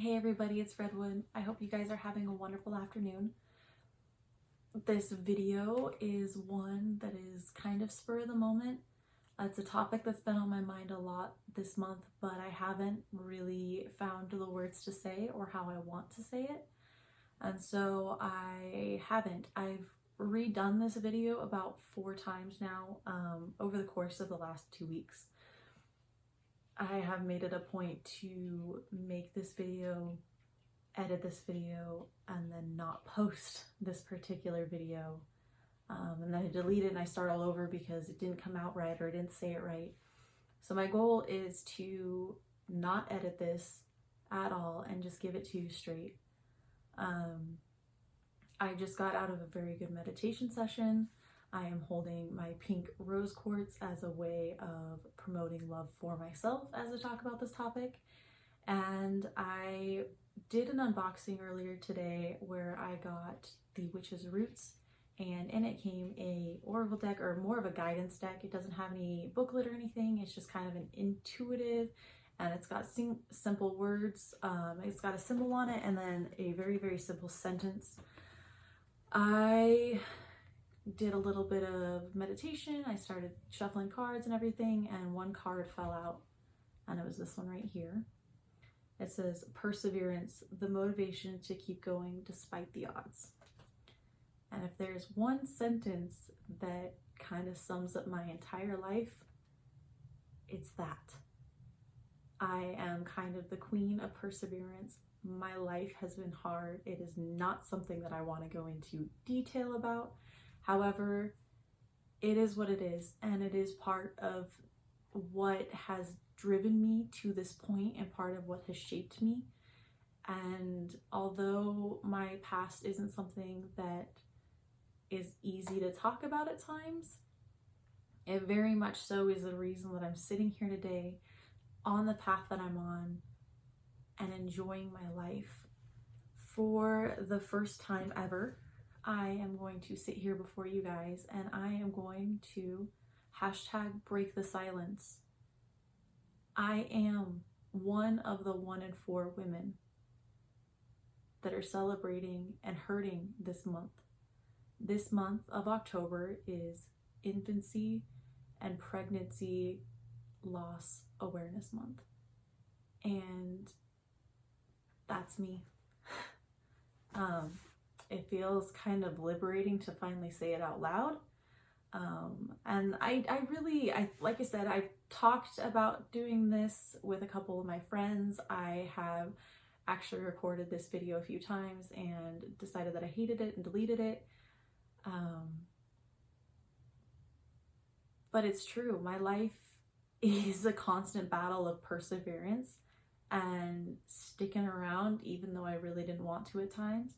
Hey everybody, it's Redwood. I hope you guys are having a wonderful afternoon. This video is one that is kind of spur of the moment. It's a topic that's been on my mind a lot this month, but I haven't really found the words to say or how I want to say it. And so I haven't. I've redone this video about 4 times now over the course of the last 2 weeks. I have made it a point to make this video, edit this video, and then not post this particular video. And then I delete it and I start all over because it didn't come out right or I didn't say it right. So my goal is to not edit this at all and just give it to you straight. I just got out of a very good meditation session. I am holding my pink rose quartz as a way of promoting love for myself as I talk about this topic. And I did an unboxing earlier today where I got the Witch's Roots, and in it came a oracle deck, or more of a guidance deck. It doesn't have any booklet or anything. It's just kind of an intuitive, and it's got simple words. It's got a symbol on it and then a very, very simple sentence. I did a little bit of meditation. I started shuffling cards and everything, and one card fell out, and it was this one right here. It says, perseverance, the motivation to keep going despite the odds. And if there's one sentence that kind of sums up my entire life, it's that. I am kind of the queen of perseverance. My life has been hard. It is not something that I want to go into detail about. However, it is what it is, and it is part of what has driven me to this point and part of what has shaped me. And although my past isn't something that is easy to talk about at times, it very much so is the reason that I'm sitting here today on the path that I'm on and enjoying my life. For the first time ever, I am going to sit here before you guys and I am going to #break the silence. I am one of the 1 in 4 women that are celebrating and hurting this month. This month of October is Infancy and Pregnancy Loss Awareness Month. And that's me. It feels kind of liberating to finally say it out loud. And I like I said, I've talked about doing this with a couple of my friends. I have actually recorded this video a few times and decided that I hated it and deleted it. But it's true. My life is a constant battle of perseverance and sticking around even though I really didn't want to at times.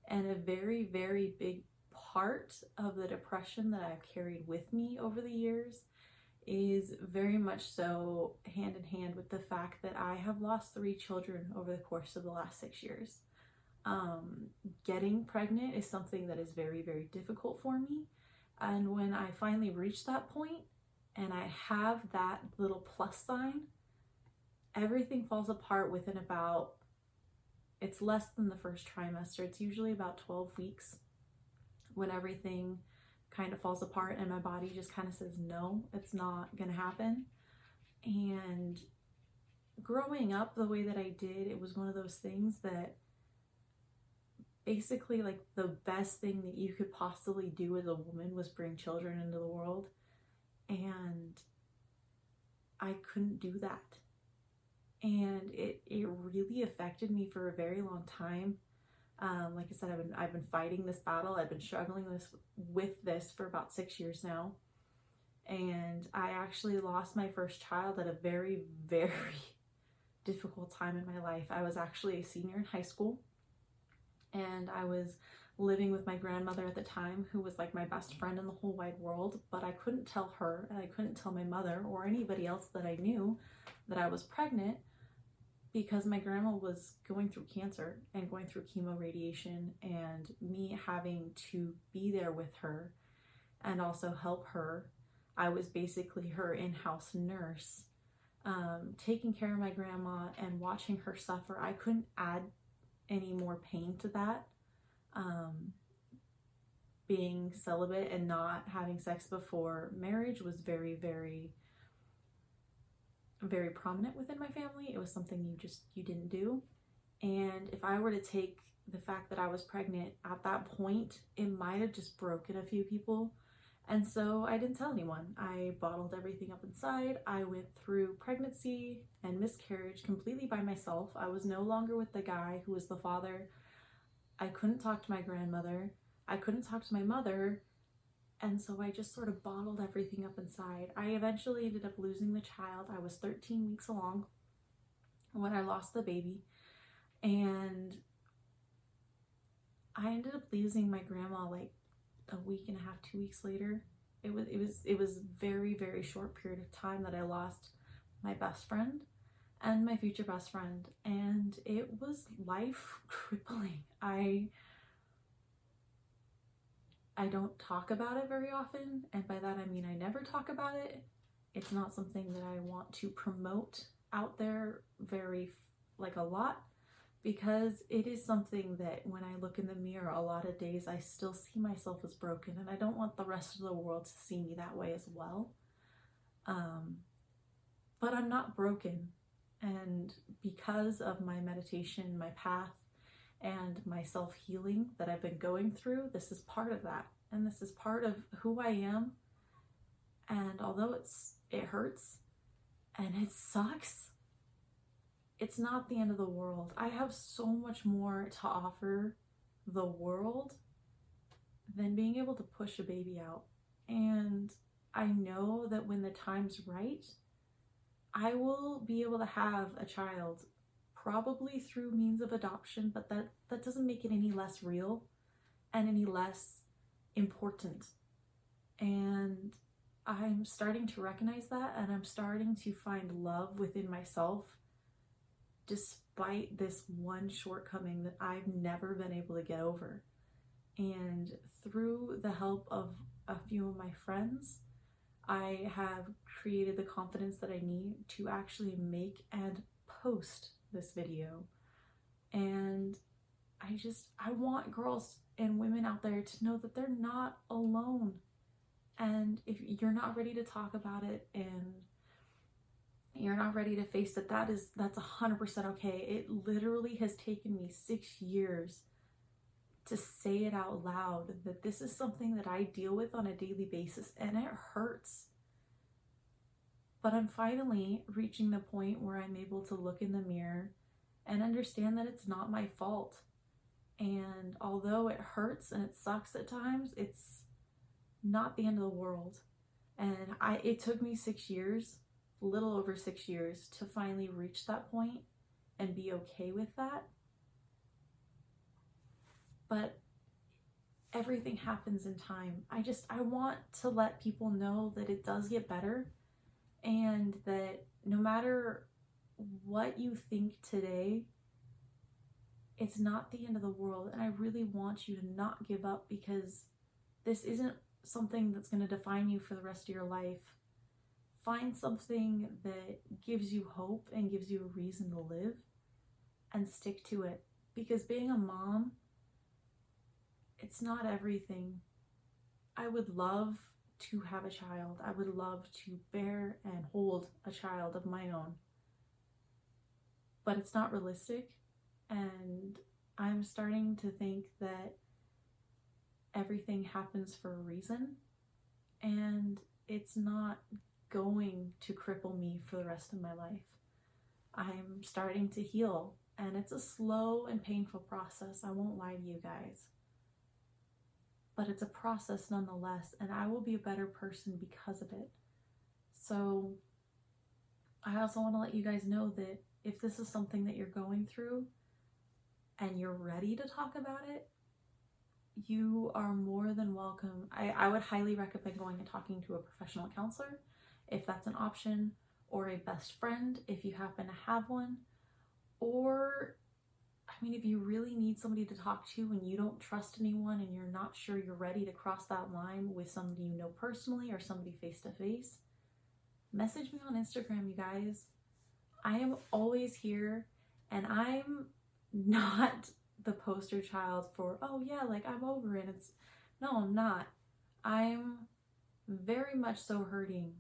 And a very, very big part of the depression that I've carried with me over the years is very much so hand in hand with the fact that I have lost 3 children over the course of the last 6 years. Getting pregnant is something that is very, very difficult for me. And when I finally reach that point and I have that little plus sign, everything falls apart within about, it's less than the first trimester. It's usually about 12 weeks when everything kind of falls apart and my body just kind of says, no, it's not gonna happen. And growing up the way that I did, it was one of those things that basically, like, the best thing that you could possibly do as a woman was bring children into the world. And I couldn't do that. And it really affected me for a very long time. Like I said, I've been fighting this battle. I've been struggling with this for about 6 years now. And I actually lost my first child at a very, very difficult time in my life. I was actually a senior in high school, and I was living with my grandmother at the time, who was like my best friend in the whole wide world. But I couldn't tell her, and I couldn't tell my mother or anybody else that I knew that I was pregnant, because my grandma was going through cancer and going through chemo radiation, and me having to be there with her and also help her. I was basically her in-house nurse taking care of my grandma and watching her suffer. I couldn't add any more pain to that. Being celibate and not having sex before marriage was very, very, very prominent within my family. It was something you didn't do. And if I were to take the fact that I was pregnant at that point, it might have just broken a few people. And so I didn't tell anyone. I bottled everything up inside. I went through pregnancy and miscarriage completely by myself. I was no longer with the guy who was the father. I couldn't talk to my grandmother. I couldn't talk to my mother. And so I just sort of bottled everything up inside. I eventually ended up losing the child. I was 13 weeks along when I lost the baby. And I ended up losing my grandma like a week and a half, 2 weeks later. It was very, very short period of time that I lost my best friend and my future best friend, and it was life crippling. I don't talk about it very often, and by that I mean I never talk about it. It's not something that I want to promote out there a lot, because it is something that when I look in the mirror a lot of days I still see myself as broken, and I don't want the rest of the world to see me that way as well. But I'm not broken, and because of my meditation, my path, and my self-healing that I've been going through, this is part of that, and this is part of who I am. And although it hurts and it sucks, it's not the end of the world. I have so much more to offer the world than being able to push a baby out. And I know that when the time's right, I will be able to have a child, probably through means of adoption, but that doesn't make it any less real and any less important. And I'm starting to recognize that, and I'm starting to find love within myself despite this one shortcoming that I've never been able to get over. And through the help of a few of my friends, I have created the confidence that I need to actually make and post this video. And I want girls and women out there to know that they're not alone. And if you're not ready to talk about it and you're not ready to face it, that's 100% okay. It literally has taken me 6 years to say it out loud, that this is something that I deal with on a daily basis, and it hurts. But I'm finally reaching the point where I'm able to look in the mirror and understand that it's not my fault. And although it hurts and it sucks at times, it's not the end of the world. And it took me 6 years, a little over 6 years, to finally reach that point and be okay with that. But everything happens in time. I want to let people know that it does get better, and that no matter what you think today, it's not the end of the world. And I really want you to not give up, because this isn't something that's going to define you for the rest of your life. Find something that gives you hope and gives you a reason to live, and stick to it. Because being a mom, it's not everything. I would love to have a child. I would love to bear and hold a child of my own. But it's not realistic, and I'm starting to think that everything happens for a reason, and it's not going to cripple me for the rest of my life. I'm starting to heal, and it's a slow and painful process. I won't lie to you guys. But it's a process nonetheless, and I will be a better person because of it. So I also want to let you guys know that if this is something that you're going through and you're ready to talk about it, you are more than welcome. I would highly recommend going and talking to a professional counselor if that's an option, or a best friend if you happen to have one, or if you really need somebody to talk to and you don't trust anyone and you're not sure you're ready to cross that line with somebody you know personally or somebody face to face, message me on Instagram, you guys. I am always here, and I'm not the poster child for, oh yeah, like I'm over it. No, I'm not. I'm very much so hurting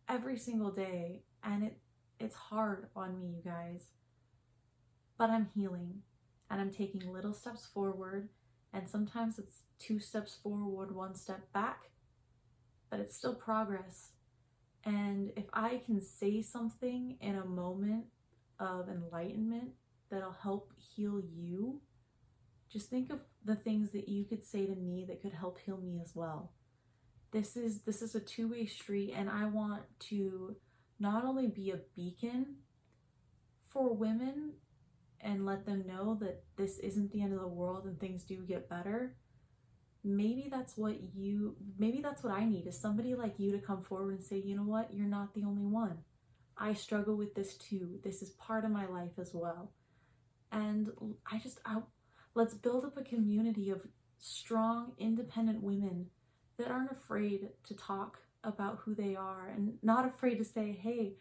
every single day, and it's hard on me, you guys. But I'm healing, and I'm taking little steps forward, and sometimes it's 2 steps forward, 1 step back, but it's still progress. And if I can say something in a moment of enlightenment that'll help heal you, just think of the things that you could say to me that could help heal me as well. This is a two-way street, and I want to not only be a beacon for women and let them know that this isn't the end of the world and things do get better. Maybe that's what I need, is somebody like you to come forward and say, you know what, you're not the only one. I struggle with this too. This is part of my life as well. And let's build up a community of strong, independent women that aren't afraid to talk about who they are, and not afraid to say, hey,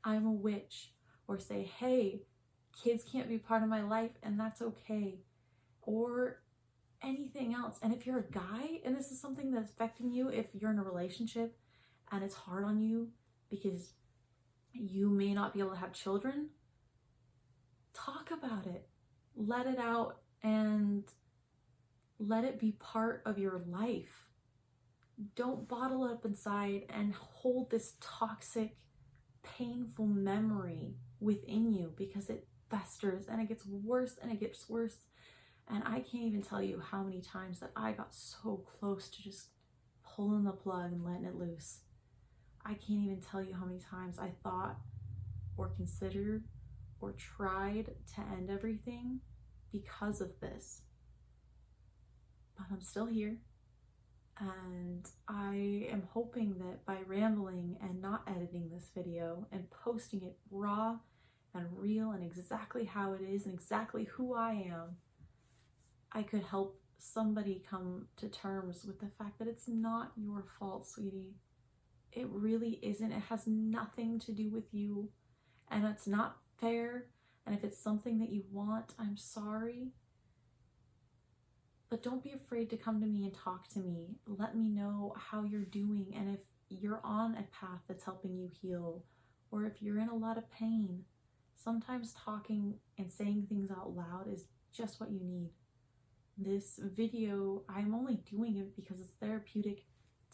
I'm a witch, or say, hey, kids can't be part of my life, and that's okay, or anything else. And if you're a guy and this is something that's affecting you, if you're in a relationship and it's hard on you because you may not be able to have children, talk about it, let it out, and let it be part of your life. Don't bottle it up inside and hold this toxic, painful memory within you, because it festers and it gets worse and it gets worse. And I can't even tell you how many times that I got so close to just pulling the plug and letting it loose. I can't even tell you how many times I thought or considered or tried to end everything because of this. But I'm still here. And I am hoping that by rambling and not editing this video and posting it raw and real and exactly how it is and exactly who I am, I could help somebody come to terms with the fact that it's not your fault, sweetie. It really isn't. It has nothing to do with you, and it's not fair. And if it's something that you want, I'm sorry. But don't be afraid to come to me and talk to me. Let me know how you're doing, and if you're on a path that's helping you heal, or if you're in a lot of pain. Sometimes talking and saying things out loud is just what you need. This video, I'm only doing it because it's therapeutic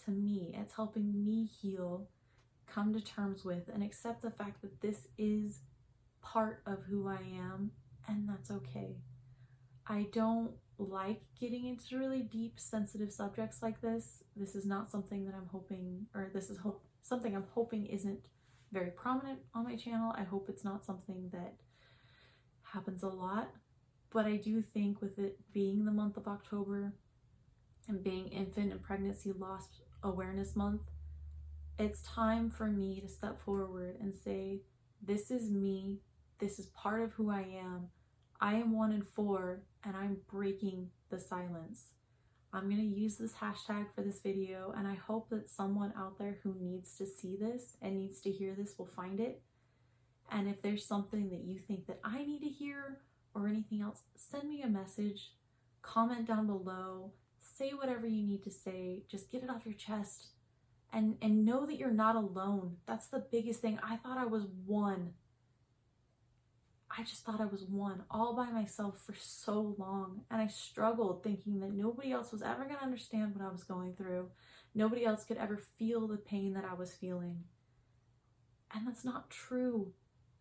to me. It's helping me heal, come to terms with, and accept the fact that this is part of who I am, and that's okay. I don't like getting into really deep, sensitive subjects like this. This is not something that I'm hoping, or this is something I'm hoping isn't very prominent on my channel. I hope it's not something that happens a lot. But I do think, with it being the month of October and being Infant and Pregnancy Loss Awareness Month, it's time for me to step forward and say, this is me, this is part of who I am 1 in 4, and I'm breaking the silence. I'm going to use this hashtag for this video, and I hope that someone out there who needs to see this and needs to hear this will find it. And if there's something that you think that I need to hear or anything else, send me a message, comment down below, say whatever you need to say, just get it off your chest, and know that you're not alone. That's the biggest thing. I thought I was one. I just thought I was one all by myself for so long, and I struggled thinking that nobody else was ever going to understand what I was going through. Nobody else could ever feel the pain that I was feeling. And that's not true.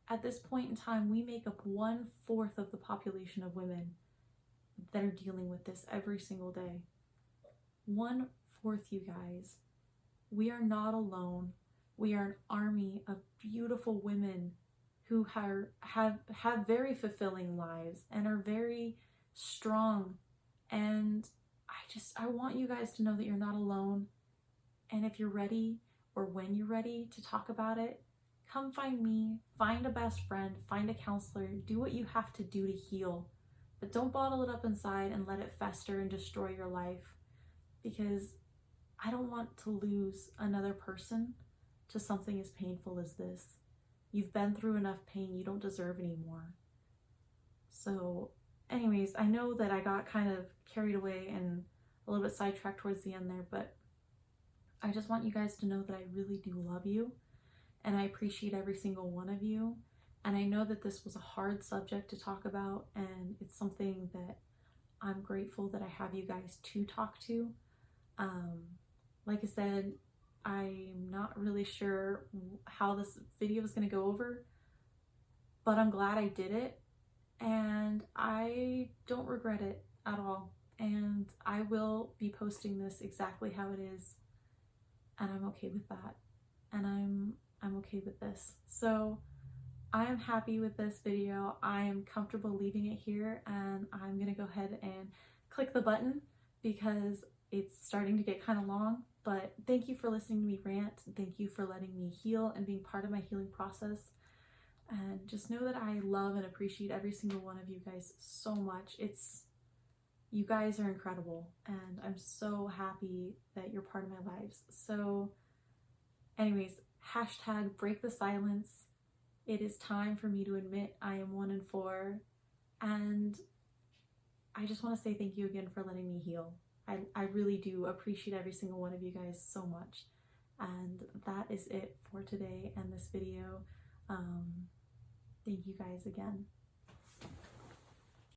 At this point in time, we make up 1/4 of the population of women that are dealing with this every single day. 1/4, you guys. We are not alone. We are an army of beautiful women who have very fulfilling lives and are very strong. And I want you guys to know that you're not alone. And if you're ready, or when you're ready to talk about it, come find me, find a best friend, find a counselor, do what you have to do to heal. But don't bottle it up inside and let it fester and destroy your life, because I don't want to lose another person to something as painful as this. You've been through enough pain. You don't deserve any more. So anyways, I know that I got kind of carried away and a little bit sidetracked towards the end there, but I just want you guys to know that I really do love you, and I appreciate every single one of you. And I know that this was a hard subject to talk about, and it's something that I'm grateful that I have you guys to talk to. Like I said, I'm not really sure how this video is going to go over, but I'm glad I did it, and I don't regret it at all. And I will be posting this exactly how it is, and I'm okay with that. And I'm okay with this. So I am happy with this video. I am comfortable leaving it here, and I'm gonna go ahead and click the button because it's starting to get kind of long. But thank you for listening to me rant. Thank you for letting me heal and being part of my healing process. And just know that I love and appreciate every single one of you guys so much. You guys are incredible, and I'm so happy that you're part of my lives. So anyways, hashtag break the silence. It is time for me to admit I am 1 in 4, and I just want to say thank you again for letting me heal. I really do appreciate every single one of you guys so much. And that is it for today and this video. Thank you guys again.